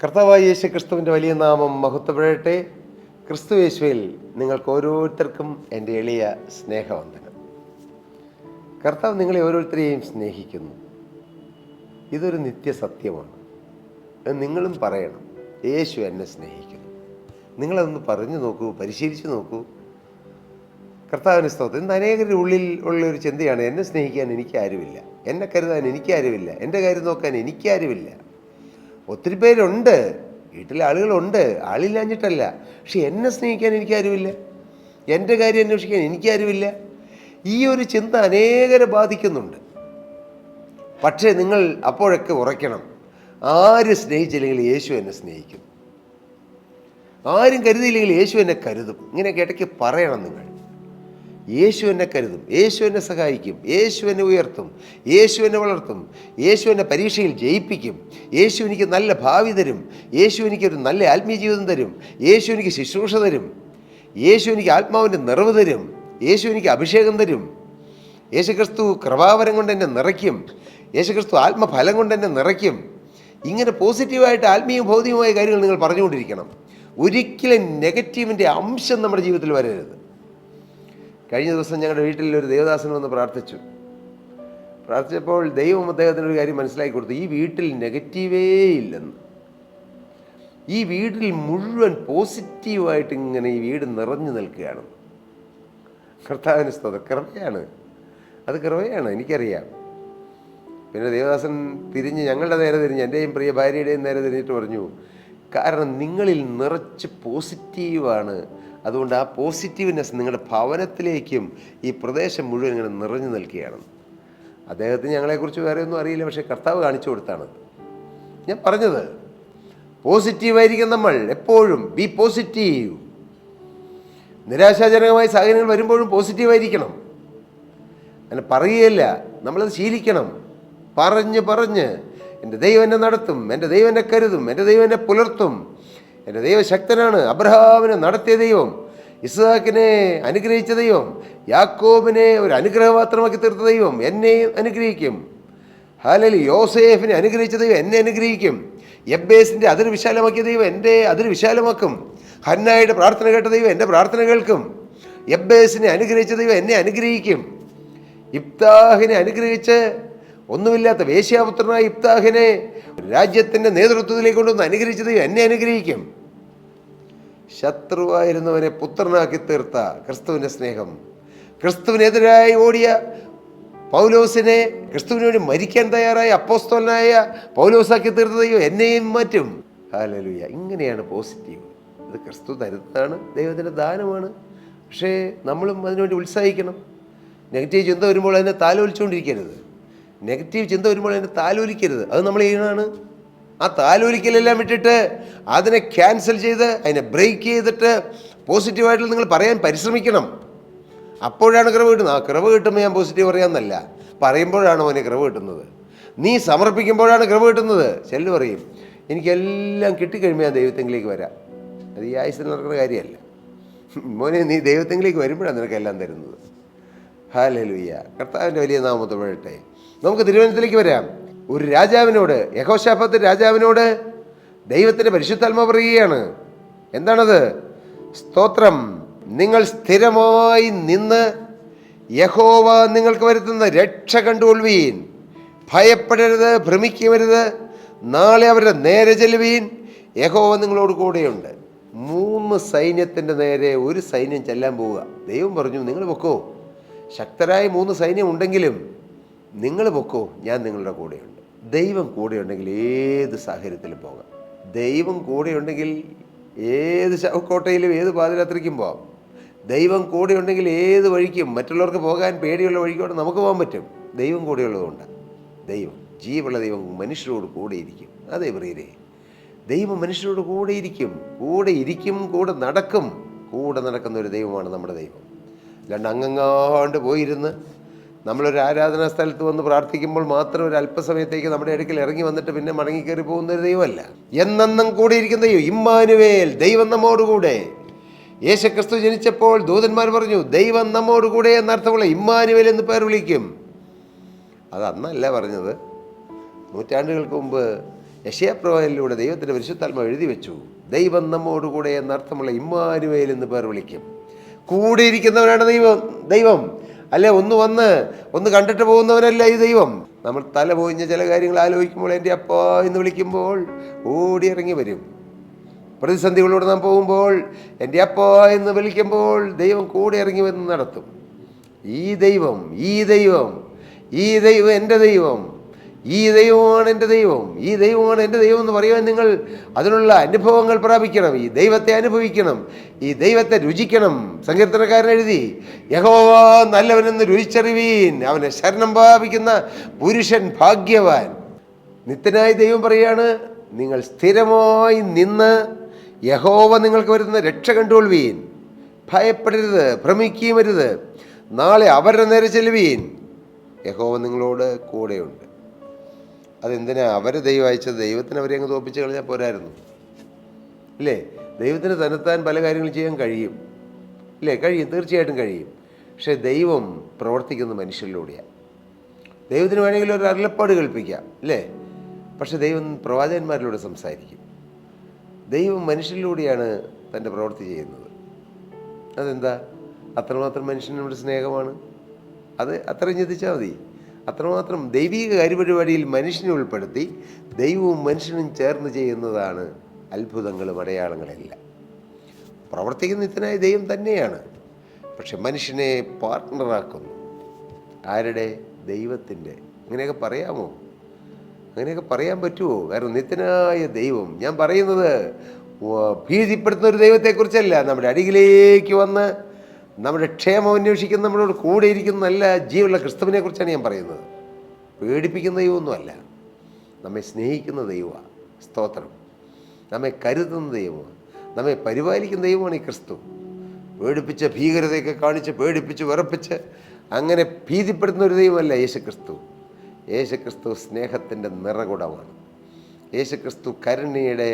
കർത്താവായ യേശു ക്രിസ്തുവിൻ്റെ വലിയ നാമം മഹത്വപ്പെടട്ടെ. ക്രിസ്തു യേശുവിൽ നിങ്ങൾക്ക് ഓരോരുത്തർക്കും എൻ്റെ എളിയ സ്നേഹവന്ദനം. കർത്താവ് നിങ്ങളെ ഓരോരുത്തരെയും സ്നേഹിക്കുന്നു. ഇതൊരു നിത്യസത്യമാണ്. നിങ്ങളും പറയണം, യേശു എന്നെ സ്നേഹിക്കുന്നു. നിങ്ങളതൊന്ന് പറഞ്ഞു നോക്കൂ, പരിശീലിച്ച് നോക്കൂ. കർത്താവിന് സ്തോത്രം. ഇന്ന് അനേകരുടെ ഉള്ളിൽ ഉള്ളൊരു ചിന്തയാണ്, എന്നെ സ്നേഹിക്കാൻ എനിക്കാരുമില്ല, എന്നെ കരുതാൻ എനിക്കാരുമില്ല, എൻ്റെ കാര്യം നോക്കാൻ എനിക്കാരുമില്ല. ഒത്തിരി പേരുണ്ട്, വീട്ടിലെ ആളുകളുണ്ട്, ആളില്ലാഞ്ഞിട്ടല്ല. പക്ഷെ എന്നെ സ്നേഹിക്കാൻ എനിക്കാരുമില്ല, എൻ്റെ കാര്യം അന്വേഷിക്കാൻ എനിക്കാരുമില്ല. ഈ ഒരു ചിന്ത അനേകരെ ബാധിക്കുന്നുണ്ട്. പക്ഷേ നിങ്ങൾ അപ്പോഴൊക്കെ ഉറയ്ക്കണം, ആര് സ്നേഹിച്ചില്ലെങ്കിൽ യേശു എന്നെ സ്നേഹിക്കും, ആരും കരുതിയില്ലെങ്കിൽ യേശു എന്നെ കരുതും. ഇങ്ങനെയൊക്കെ ഇടയ്ക്ക് പറയണം നിങ്ങൾ. യേശു എന്നെ കരുതും, യേശു എന്നെ സഹായിക്കും, യേശു എന്നെ ഉയർത്തും, യേശു എന്നെ വളർത്തും, യേശു എന്നെ പരീക്ഷയിൽ ജയിപ്പിക്കും, യേശു എനിക്ക് നല്ല ഭാവി തരും, യേശു എനിക്കൊരു നല്ല ആത്മീയ ജീവിതം തരും, യേശു എനിക്ക് ശുശ്രൂഷ തരും, യേശു എനിക്ക് ആത്മാവിൻ്റെ നിറവ് തരും, യേശു എനിക്ക് അഭിഷേകം തരും, യേശുക്രിസ്തു കൃപാവരം കൊണ്ട് എന്നെ നിറയ്ക്കും, യേശുക്രിസ്തു ആത്മഫലം കൊണ്ട് എന്നെ നിറയ്ക്കും. ഇങ്ങനെ പോസിറ്റീവായിട്ട് ആത്മീയവും ഭൗതികമായ കാര്യങ്ങൾ നിങ്ങൾ പറഞ്ഞുകൊണ്ടിരിക്കണം. ഒരിക്കലും നെഗറ്റീവിൻ്റെ അംശം നമ്മുടെ ജീവിതത്തിൽ വരരുത്. കഴിഞ്ഞ ദിവസം ഞങ്ങളുടെ വീട്ടിൽ ഒരു ദേവദാസൻ വന്ന് പ്രാർത്ഥിച്ചപ്പോൾ ദൈവം അദ്ദേഹത്തിനൊരു കാര്യം മനസ്സിലാക്കി കൊടുത്തു. ഈ വീട്ടിൽ നെഗറ്റീവേ ഇല്ലെന്ന്. ഈ വീട്ടിൽ മുഴുവൻ പോസിറ്റീവായിട്ട് ഇങ്ങനെ ഈ വീട് നിറഞ്ഞു നിൽക്കുകയാണ്. കർത്താവിന് സ്തോത്രം. കൃപയാണ്, അത് കൃപയാണ്, എനിക്കറിയാം. പിന്നെ ദേവദാസൻ ഞങ്ങളുടെ നേരെ തിരിഞ്ഞ്, എൻ്റെയും പ്രിയ ഭാര്യയുടെയും നേരെ തിരിഞ്ഞിട്ട് പറഞ്ഞു, കാരണം നിങ്ങളിൽ നിറച്ച് പോസിറ്റീവാണ്, അതുകൊണ്ട് ആ പോസിറ്റീവ്നെസ് നിങ്ങളുടെ ഭവനത്തിലേക്കും ഈ പ്രദേശം മുഴുവൻ ഇങ്ങനെ നിറഞ്ഞു നിൽക്കുകയാണ്. അദ്ദേഹത്തിന് ഞങ്ങളെക്കുറിച്ച് വേറെ ഒന്നും അറിയില്ല, പക്ഷേ കർത്താവ് കാണിച്ചു കൊടുത്താണ് ഞാൻ പറഞ്ഞത്. പോസിറ്റീവായിരിക്കും നമ്മൾ എപ്പോഴും. B positive. നിരാശാജനകമായ സാഹചര്യങ്ങൾ വരുമ്പോഴും പോസിറ്റീവായിരിക്കണം. അങ്ങനെ പറയുകയല്ല, നമ്മളത് ശീലിക്കണം. പറഞ്ഞ് എൻ്റെ ദൈവം എന്നെ നടത്തും, എൻ്റെ ദൈവം എന്നെ കരുതും, എൻ്റെ ദൈവം എന്നെ പുലർത്തും, എൻ്റെ ദൈവം ശക്തനാണ്. അബ്രഹാമിനെ നടത്തിയ ദൈവം, ഇസ്ഹാക്കിനെ അനുഗ്രഹിച്ച ദൈവം, യാക്കോബിനെ ഒരു അനുഗ്രഹപാത്രമാക്കി തീർത്ത ദൈവം എന്നെ അനുഗ്രഹിക്കും. ഹല്ലേലൂയ. യോസേഫിനെ അനുഗ്രഹിച്ച ദൈവം എന്നെ അനുഗ്രഹിക്കും. യബ്ബേസിൻ്റെ അതിര് വിശാലമാക്കിയ ദൈവം എൻ്റെ അതിര് വിശാലമാക്കും. ഹന്നായുടെ പ്രാർത്ഥന കേട്ട ദൈവം എൻ്റെ പ്രാർത്ഥന കേൾക്കും. യബ്ബേസിനെ അനുഗ്രഹിച്ച ദൈവം എന്നെ അനുഗ്രഹിക്കും. ഇബ്താഹിനെ അനുഗ്രഹിച്ച് ഒന്നുമില്ലാത്ത വേശ്യാപുത്രനായ ഇബ്താഹിനെ രാജ്യത്തിൻ്റെ നേതൃത്വത്തിലേക്ക് കൊണ്ടുവന്ന് അനുഗ്രഹിച്ച ദൈവം എന്നെ അനുഗ്രഹിക്കും. ശത്രുവായിരുന്നവനെ പുത്രനാക്കി തീർത്ത ക്രിസ്തുവിൻ്റെ സ്നേഹം, ക്രിസ്തുവിനെതിരായി ഓടിയ പൗലോസിനെ ക്രിസ്തുവിന് വേണ്ടി മരിക്കാൻ തയ്യാറായ അപ്പോസ്തലനായ പൗലോസാക്കി തീർത്ത ദൈവം എന്നെയും മാറ്റും. ഹല്ലേലൂയ. ഇങ്ങനെയാണ് പോസിറ്റീവ്. ഇത് ക്രിസ്തു തരുന്നതാണ്, ദൈവത്തിൻ്റെ ദാനമാണ്. പക്ഷേ നമ്മളും അതിനുവേണ്ടി ഉത്സാഹിക്കണം. നെഗറ്റീവ് ചിന്ത വരുമ്പോൾ അതിനെ താലോലിച്ചുകൊണ്ടിരിക്കരുത്. നെഗറ്റീവ് ചിന്ത വരുമ്പോൾ അതിനെ താലോലിക്കരുത്. അത് നമ്മൾ ചെയ്യുന്നതാണ്. ആ താലോലിക്കലെല്ലാം വിട്ടിട്ട് അതിനെ ക്യാൻസൽ ചെയ്ത് അതിനെ ബ്രേക്ക് ചെയ്തിട്ട് പോസിറ്റീവായിട്ട് നിങ്ങൾ പറയാൻ പരിശ്രമിക്കണം. അപ്പോഴാണ് കുറവ് കിട്ടുന്നത്. ആ കുറവ് കിട്ടുമ്പോൾ ഞാൻ പോസിറ്റീവ് പറയാമെന്നല്ല, പറയുമ്പോഴാണ് അവനെ കുറവ് കിട്ടുന്നത്. നീ സമർപ്പിക്കുമ്പോഴാണ് കുറവ് കിട്ടുന്നത്. ചെല്ലു പറയും, എനിക്കെല്ലാം കിട്ടിക്കഴിയുമ്പോൾ ഞാൻ ദൈവത്തെങ്കിലേക്ക് വരാം. അത് ഈ ആയുസ്സിൽ നടക്കുന്ന കാര്യമല്ല മോനെ. നീ ദൈവത്തെങ്കിലേക്ക് വരുമ്പോഴാണ് നിനക്കെല്ലാം തരുന്നത്. ഹല്ലേലൂയ. കർത്താവിൻ്റെ വലിയ നാമത്തിൽ വാഴട്ടെ. നമുക്ക് തിരുവനന്തപുരത്തിലേക്ക് വരാം. ഒരു രാജാവിനോട്, യഹോശാഫാത്ത് രാജാവിനോട് ദൈവത്തിൻ്റെ പരിശുദ്ധാത്മാവ് പറയുകയാണ്. എന്താണത്? സ്തോത്രം. നിങ്ങൾ സ്ഥിരമായി നിന്ന് യഹോവ നിങ്ങൾക്ക് വരുത്തുന്ന രക്ഷ കണ്ടുകൊള്ളുവീൻ. ഭയപ്പെടരുത്, ഭ്രമിക്കരുത്. നാളെ അവരുടെ നേരെ ചെല്ലുവീൻ. യഹോവ നിങ്ങളോട് കൂടെയുണ്ട്. 3 സൈന്യത്തിൻ്റെ നേരെ ഒരു സൈന്യം ചെല്ലാൻ പോവുക. ദൈവം പറഞ്ഞു, നിങ്ങൾ പൊക്കോ. ശക്തരായ 3 സൈന്യം ഉണ്ടെങ്കിലും നിങ്ങൾ പൊക്കോ, ഞാൻ നിങ്ങളുടെ കൂടെയുണ്ട്. ദൈവം കൂടെയുണ്ടെങ്കിൽ ഏത് സാഹചര്യത്തിലും പോകാം. ദൈവം കൂടെയുണ്ടെങ്കിൽ ഏത് ശവക്കോട്ടയിലും ഏത് പാതിരാത്രിക്കും പോകാം. ദൈവം കൂടെയുണ്ടെങ്കിൽ ഏത് വഴിക്കും, മറ്റുള്ളവർക്ക് പോകാൻ പേടിയുള്ള വഴിക്കോടെ നമുക്ക് പോകാൻ പറ്റും. ദൈവം കൂടെയുള്ളതുകൊണ്ട്. ദൈവം, ജീവുള്ള ദൈവം മനുഷ്യരോട് കൂടെയിരിക്കും. അതേ പ്രിയരേ, ദൈവം മനുഷ്യരോട് കൂടെയിരിക്കും, കൂടെ നടക്കും. കൂടെ നടക്കുന്ന ഒരു ദൈവമാണ് നമ്മുടെ ദൈവം. അല്ലാണ്ട് അങ്ങങ്ങാണ്ട് പോയിരുന്ന് നമ്മളൊരു ആരാധനാ സ്ഥലത്ത് വന്ന് പ്രാർത്ഥിക്കുമ്പോൾ മാത്രം ഒരു അല്പസമയത്തേക്ക് നമ്മുടെ അടുക്കൽ ഇറങ്ങി വന്നിട്ട് പിന്നെ മടങ്ങിക്കയറി പോകുന്ന ഒരു ദൈവമല്ല. എന്നെന്നും കൂടെയിരിക്കുന്ന ദൈവം. ഇമ്മാനുവേൽ, ദൈവം നമ്മോടുകൂടെ. യേശുക്രിസ്തു ജനിച്ചപ്പോൾ ദൂതന്മാർ പറഞ്ഞു, ദൈവം നമ്മോടുകൂടെ എന്നർത്ഥമുള്ള ഇമ്മാനുവേൽ എന്ന് പേർ വിളിക്കും. അത് അന്നല്ല പറഞ്ഞത്, നൂറ്റാണ്ടുകൾക്ക് മുമ്പ് യെശയ്യാപ്രവാചകനിലൂടെ ദൈവത്തിൻ്റെ പരിശുദ്ധാത്മാവ് എഴുതി വെച്ചു, ദൈവം നമ്മോടുകൂടെ എന്നർത്ഥമുള്ള ഇമ്മാനുവേൽ എന്ന് പേർ വിളിക്കും. കൂടെ ഇരിക്കുന്നവനാണ് ദൈവം അല്ലെ, ഒന്ന് കണ്ടിട്ട് പോകുന്നവനല്ല ഈ ദൈവം. നമ്മൾ തല പോയിഞ്ഞ ചില കാര്യങ്ങൾ ആലോചിക്കുമ്പോൾ എൻ്റെ അപ്പാ എന്ന് വിളിക്കുമ്പോൾ ഓടിയിറങ്ങി വരും. പ്രതിസന്ധികളോട് നാം പോകുമ്പോൾ എൻ്റെ അപ്പാ എന്ന് വിളിക്കുമ്പോൾ ദൈവം കൂടെ ഇറങ്ങി വന്ന് നടത്തും. ഈ ദൈവം എൻ്റെ ദൈവം, ഈ ദൈവമാണ് എൻ്റെ ദൈവം, ഈ ദൈവമാണ് എൻ്റെ ദൈവം എന്ന് പറയുവാൻ നിങ്ങൾ അതിനുള്ള അനുഭവങ്ങൾ പ്രാപിക്കണം. ഈ ദൈവത്തെ അനുഭവിക്കണം, ഈ ദൈവത്തെ രുചിക്കണം. സങ്കീർത്തനക്കാരൻ എഴുതി, യഹോവ നല്ലവനെന്ന് രുചിച്ചറിവീൻ, അവനെ ശരണം പ്രാപിക്കുന്ന പുരുഷൻ ഭാഗ്യവാൻ. നിത്യനായ ദൈവം പറയാണ്, നിങ്ങൾ സ്ഥിരമായി നിന്ന് യഹോവ നിങ്ങൾക്ക് വരുന്ന രക്ഷ കണ്ടുകൊള്ളുവീൻ. ഭയപ്പെടരുത്, ഭ്രമിക്കുകയും അരുത്. നാളെ അവരുടെ നേരെ ചെല്ലുവീൻ, യഹോവ നിങ്ങളോട് കൂടെയുണ്ട്. അതെന്തിനാ അവരെ ദൈവം അയച്ചത്? ദൈവത്തിന് അവരെ അങ്ങ് തോൽപ്പിച്ച് കളഞ്ഞാൽ പോരായിരുന്നു ഇല്ലേ? ദൈവത്തിന് തന്നെത്താൻ പല കാര്യങ്ങൾ ചെയ്യാൻ കഴിയും ഇല്ലേ? കഴിയും, തീർച്ചയായിട്ടും കഴിയും. പക്ഷേ ദൈവം പ്രവർത്തിക്കുന്ന മനുഷ്യരിലൂടെയാണ്. ദൈവത്തിന് വേണമെങ്കിൽ ഒരു അരുളപ്പാട് കൽപ്പിക്കാം അല്ലേ? പക്ഷെ ദൈവം പ്രവാചകന്മാരിലൂടെ സംസാരിക്കും. ദൈവം മനുഷ്യരിലൂടെയാണ് തൻ്റെ പ്രവൃത്തി ചെയ്യുന്നത്. അതെന്താ? അത്രമാത്രം മനുഷ്യനോട് സ്നേഹമാണ്. അത് അത്രയും ചിന്തിച്ചാൽ മതി. അത്രമാത്രം ദൈവിക കാര്യപരിപാടിയിൽ മനുഷ്യനെ ഉൾപ്പെടുത്തി ദൈവവും മനുഷ്യനും ചേർന്ന് ചെയ്യുന്നതാണ് അത്ഭുതങ്ങളും അടയാളങ്ങളെല്ലാം. പ്രവർത്തിക്കുന്ന നിത്യനായ ദൈവം തന്നെയാണ്. പക്ഷെ മനുഷ്യനെ പാർട്ട്ണറാക്കുന്നു. ആരുടെ? ദൈവത്തിൻ്റെ. അങ്ങനെയൊക്കെ പറയാമോ? അങ്ങനെയൊക്കെ പറയാൻ പറ്റുമോ? കാരണം നിത്യനായ ദൈവം, ഞാൻ പറയുന്നത് ഭീതിപ്പെടുത്തുന്ന ഒരു ദൈവത്തെക്കുറിച്ചല്ല, നമ്മുടെ അടിയിലേക്ക് വന്ന് നമ്മുടെ ക്ഷേമം അന്വേഷിക്കുന്ന, നമ്മളോട് കൂടെ ഇരിക്കുന്ന നല്ല ജീവനുള്ള ക്രിസ്തുവിനെ കുറിച്ചാണ് ഞാൻ പറയുന്നത്. പേടിപ്പിക്കുന്ന ദൈവമൊന്നുമല്ല, നമ്മെ സ്നേഹിക്കുന്ന ദൈവമാണ്. സ്തോത്രം. നമ്മെ കരുതുന്ന ദൈവമാണ്, നമ്മെ പരിപാലിക്കുന്ന ദൈവമാണ് ഈ ക്രിസ്തു. പേടിപ്പിച്ച ഭീകരതയൊക്കെ കാണിച്ച് പേടിപ്പിച്ച് വിറപ്പിച്ച് അങ്ങനെ ഭീതിപ്പെടുത്തുന്ന ഒരു ദൈവമല്ല യേശുക്രിസ്തു. യേശുക്രിസ്തു സ്നേഹത്തിൻ്റെ നിറകുടമാണ്. യേശുക്രിസ്തു കരുണയുടെ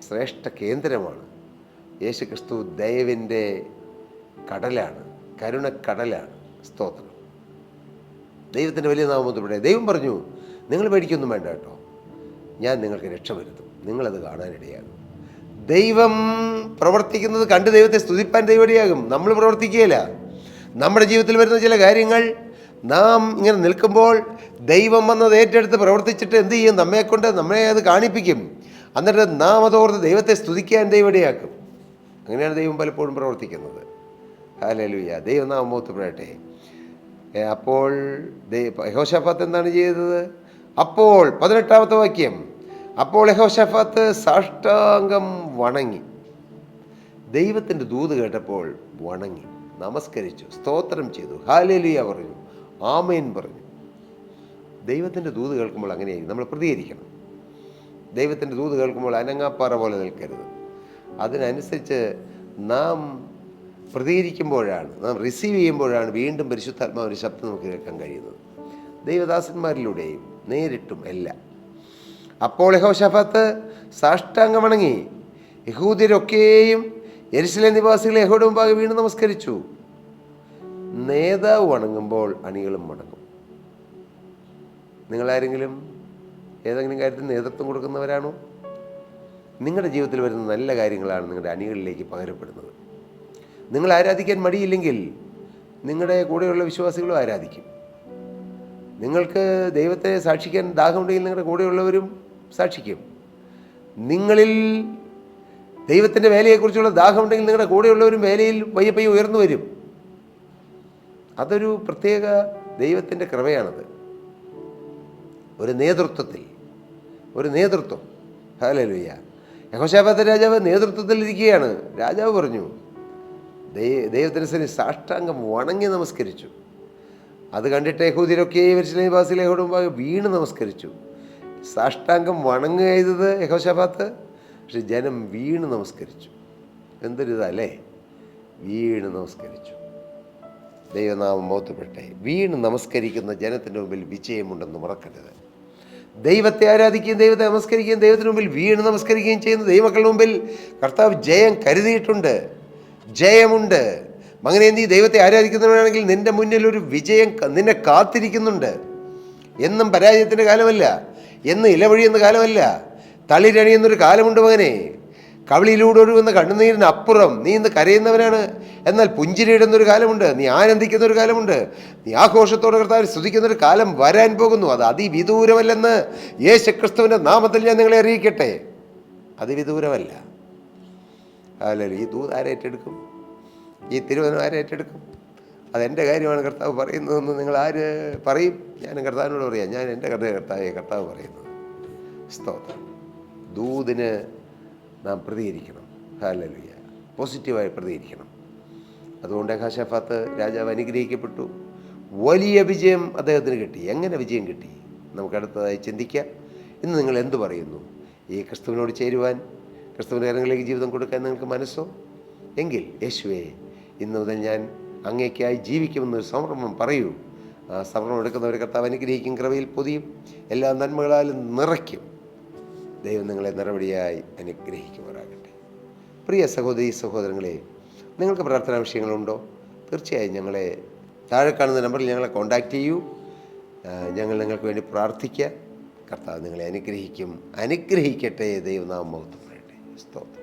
ശ്രേഷ്ഠ കേന്ദ്രമാണ്. യേശുക്രിസ്തു ദയവിൻ്റെ കടലാണ്, കരുണക്കടലാണ്. സ്തോത്രം. ദൈവത്തിൻ്റെ വലിയ നാമത്തിലൂടെ ദൈവം പറഞ്ഞു, നിങ്ങൾ പേടിക്കൊന്നും വേണ്ട കേട്ടോ, ഞാൻ നിങ്ങൾക്ക് രക്ഷ വരുത്തും. നിങ്ങളത് കാണാനിടയാകും. ദൈവം പ്രവർത്തിക്കുന്നത് കണ്ട് ദൈവത്തെ സ്തുതിപ്പാൻ ദൈവടിയാകും. നമ്മൾ പ്രവർത്തിക്കുകയില്ല. നമ്മുടെ ജീവിതത്തിൽ വരുന്ന ചില കാര്യങ്ങൾ നാം ഇങ്ങനെ നിൽക്കുമ്പോൾ ദൈവം വന്നത് ഏറ്റെടുത്ത് പ്രവർത്തിച്ചിട്ട് എന്ത് ചെയ്യും? നമ്മെ അത് കാണിപ്പിക്കും. എന്നിട്ട് നാം അതോർത്ത് ദൈവത്തെ സ്തുതിക്കാൻ ദൈവടിയാക്കും. അങ്ങനെയാണ് ദൈവം പലപ്പോഴും പ്രവർത്തിക്കുന്നത്. ഹല്ലേലൂയ. ദൈവം നാം മഹത്വപ്പെടട്ടെ. അപ്പോൾ യഹോശാഫാത്ത് എന്താണ് ചെയ്തത്? അപ്പോൾ 18-ാമത്തെ വാക്യം, അപ്പോൾ യഹോശാഫാത്ത് സാഷ്ടാംഗം വണങ്ങി. ദൈവത്തിൻ്റെ ദൂത് കേട്ടപ്പോൾ വണങ്ങി, നമസ്കരിച്ചു, സ്തോത്രം ചെയ്തു, ഹല്ലേലൂയ പറഞ്ഞു, ആമേൻ പറഞ്ഞു. ദൈവത്തിൻ്റെ ദൂത് കേൾക്കുമ്പോൾ അങ്ങനെയായി നമ്മൾ പ്രതികരിക്കണം. ദൈവത്തിൻ്റെ ദൂത് കേൾക്കുമ്പോൾ അനങ്ങാപ്പാറ പോലെ നിൽക്കരുത്. അതിനനുസരിച്ച് നാം പ്രതികരിക്കുമ്പോഴാണ്, നാം റിസീവ് ചെയ്യുമ്പോഴാണ് വീണ്ടും പരിശുദ്ധാത്മാവിൻ്റെ ശബ്ദം നമുക്ക് കേൾക്കാൻ കഴിയുന്നത്. ദൈവദാസന്മാരിലൂടെയും നേരിട്ടും എല്ലാം. അപ്പോൾ യഹോശാഫാത്ത് സാഷ്ടാംഗം വണങ്ങി. യഹൂദ്യരൊക്കെയും യെരുശലേം നിവാസികളെ യഹോവയുടെ മുമ്പാകെ വീണ്ടും നമസ്കരിച്ചു. നേതാവ് വണങ്ങുമ്പോൾ അണികളും വണങ്ങും. നിങ്ങളാരെങ്കിലും ഏതെങ്കിലും കാര്യത്തിൽ നേതൃത്വം കൊടുക്കുന്നവരാണോ? നിങ്ങളുടെ ജീവിതത്തിൽ വരുന്ന നല്ല കാര്യങ്ങളാണ് നിങ്ങളുടെ അണികളിലേക്ക് പകരപ്പെടുന്നത്. നിങ്ങൾ ആരാധിക്കാൻ മടിയില്ലെങ്കിൽ നിങ്ങളുടെ കൂടെയുള്ള വിശ്വാസികളും ആരാധിക്കും. നിങ്ങൾക്ക് ദൈവത്തെ സാക്ഷിക്കാൻ ദാഹമുണ്ടെങ്കിൽ നിങ്ങളുടെ കൂടെയുള്ളവരും സാക്ഷിക്കും. നിങ്ങളിൽ ദൈവത്തിൻ്റെ വേലയെക്കുറിച്ചുള്ള ദാഹമുണ്ടെങ്കിൽ നിങ്ങളുടെ കൂടെയുള്ളവരും വേലയിൽ പയ്യെ ഉയർന്നു വരും. അതൊരു പ്രത്യേക ദൈവത്തിൻ്റെ കൃപയാണത്. ഒരു നേതൃത്വം. ഹല്ലേലൂയ. യഹോശാഫാത്ത് രാജാവ് നേതൃത്വത്തിലിരിക്കുകയാണ്. രാജാവ് പറഞ്ഞു, ദൈവത്തിന് സാഷ്ടാംഗം വണങ്ങി നമസ്കരിച്ചു. അത് കണ്ടിട്ട് യഹൂദ്യരൊക്കെ യെരുശലേം നിവാസികളെ യഹോവയുടെ മുമ്പാകെ വീണ് നമസ്കരിച്ചു. സാഷ്ടാംഗം വണങ്ങുക ചെയ്തത് യഹോശാഫാത്ത്, പക്ഷെ ജനം വീണ് നമസ്കരിച്ചു. എന്തൊരിതല്ലേ, വീണ് നമസ്കരിച്ചു. ദൈവനാമം മഹത്വപ്പെടട്ടെ. വീണ് നമസ്കരിക്കുന്ന ജനത്തിൻ്റെ മുമ്പിൽ വിജയമുണ്ടെന്ന് മറക്കരുത്. ദൈവത്തെ ആരാധിക്കുകയും ദൈവത്തെ നമസ്കരിക്കുകയും ദൈവത്തിന് മുമ്പിൽ വീണ് നമസ്കരിക്കുകയും ചെയ്യുന്ന ദൈവമക്കളുടെ മുമ്പിൽ കർത്താവ് ജയം കരുതിയിട്ടുണ്ട്, ജയമുണ്ട്. അങ്ങനെ നീ ദൈവത്തെ ആരാധിക്കുന്നവനാണെങ്കിൽ നിൻ്റെ മുന്നിൽ ഒരു വിജയം നിന്നെ കാത്തിരിക്കുന്നുണ്ട്. എന്നും പരാജയത്തിൻ്റെ കാലമല്ല, എന്നും ഇലവഴിയുന്ന കാലമല്ല. തളിരണിയുന്നൊരു കാലമുണ്ട് മകനെ. കവിളിലൂടെ ഒഴുകുന്ന കണ്ണുനീരിനപ്പുറം നീ ഇന്ന് കരയുന്നവനാണ്. എന്നാൽ പുഞ്ചിരിയിടുന്നൊരു കാലമുണ്ട്, നീ ആനന്ദിക്കുന്നൊരു കാലമുണ്ട്, നീ ആഘോഷത്തോടെ കർത്താവിനെ സ്തുതിക്കുന്നൊരു കാലം വരാൻ പോകുന്നു. അത് അതിവിദൂരമല്ലെന്ന് യേശുക്രിസ്തുവിൻ്റെ നാമത്തിൽ ഞാൻ നിങ്ങളെ അറിയിക്കട്ടെ. അതിവിദൂരമല്ല. അല്ലല്ലോ ഈ ദൂത് ആരേറ്റെടുക്കും? ഈ തിരുവചനം ആരേറ്റെടുക്കും? അതെൻ്റെ കാര്യമാണ് കർത്താവ് പറയുന്നതെന്ന് നിങ്ങൾ ആര് പറയും? ഞാൻ കർത്താവിനോട് പറയാം, ഞാൻ എൻ്റെ കർത്താവ് പറയുന്നത്. സ്തോത്രം. ദൂതിന് നാം പ്രതികരിക്കണം. ഹല്ലേലൂയ. പോസിറ്റീവായി പ്രതികരിക്കണം. അതുകൊണ്ട് യഹോശാഫാത്ത് രാജാവ് അനുഗ്രഹിക്കപ്പെട്ടു. വലിയ വിജയം അദ്ദേഹത്തിന് കിട്ടി. എങ്ങനെ വിജയം കിട്ടി? നമുക്കടുത്തതായി ചിന്തിക്കാം. ഇന്ന് നിങ്ങൾ എന്തു പറയുന്നു? ഈ ക്രിസ്തുവിനോട് ചേരുവാൻ, ക്രിസ്തുവിൻ്റെ കരങ്ങളിലേക്ക് ജീവിതം കൊടുക്കാൻ നിങ്ങൾക്ക് മനസ്സോ? എങ്കിൽ യേശുവേ, ഇന്ന് മുതൽ ഞാൻ അങ്ങേക്കായി ജീവിക്കുമെന്നൊരു സമർപ്പണം പറയൂ. ആ സമർപ്പണം എടുക്കുന്നവരെ കർത്താവ് അനുഗ്രഹിക്കും, കൃപയിൽ പൊതിയും, എല്ലാ നന്മകളാലും നിറയ്ക്കും. ദൈവം നിങ്ങളെ നിറവടിയായി അനുഗ്രഹിക്കുമാറാകട്ടെ. പ്രിയ സഹോദരീ സഹോദരങ്ങളെ, നിങ്ങൾക്ക് പ്രാർത്ഥനാ വിഷയങ്ങളുണ്ടോ? തീർച്ചയായും ഞങ്ങളെ താഴെ കാണുന്ന നമ്പറിൽ ഞങ്ങളെ കോൺടാക്റ്റ് ചെയ്യൂ. ഞങ്ങൾ നിങ്ങൾക്ക് വേണ്ടി പ്രാർത്ഥിക്കുക. കർത്താവ് നിങ്ങളെ അനുഗ്രഹിക്കും. അനുഗ്രഹിക്കട്ടെ. ദൈവനാമം മഹത്വപ്പെടട്ടെ. സ്തോത്രം.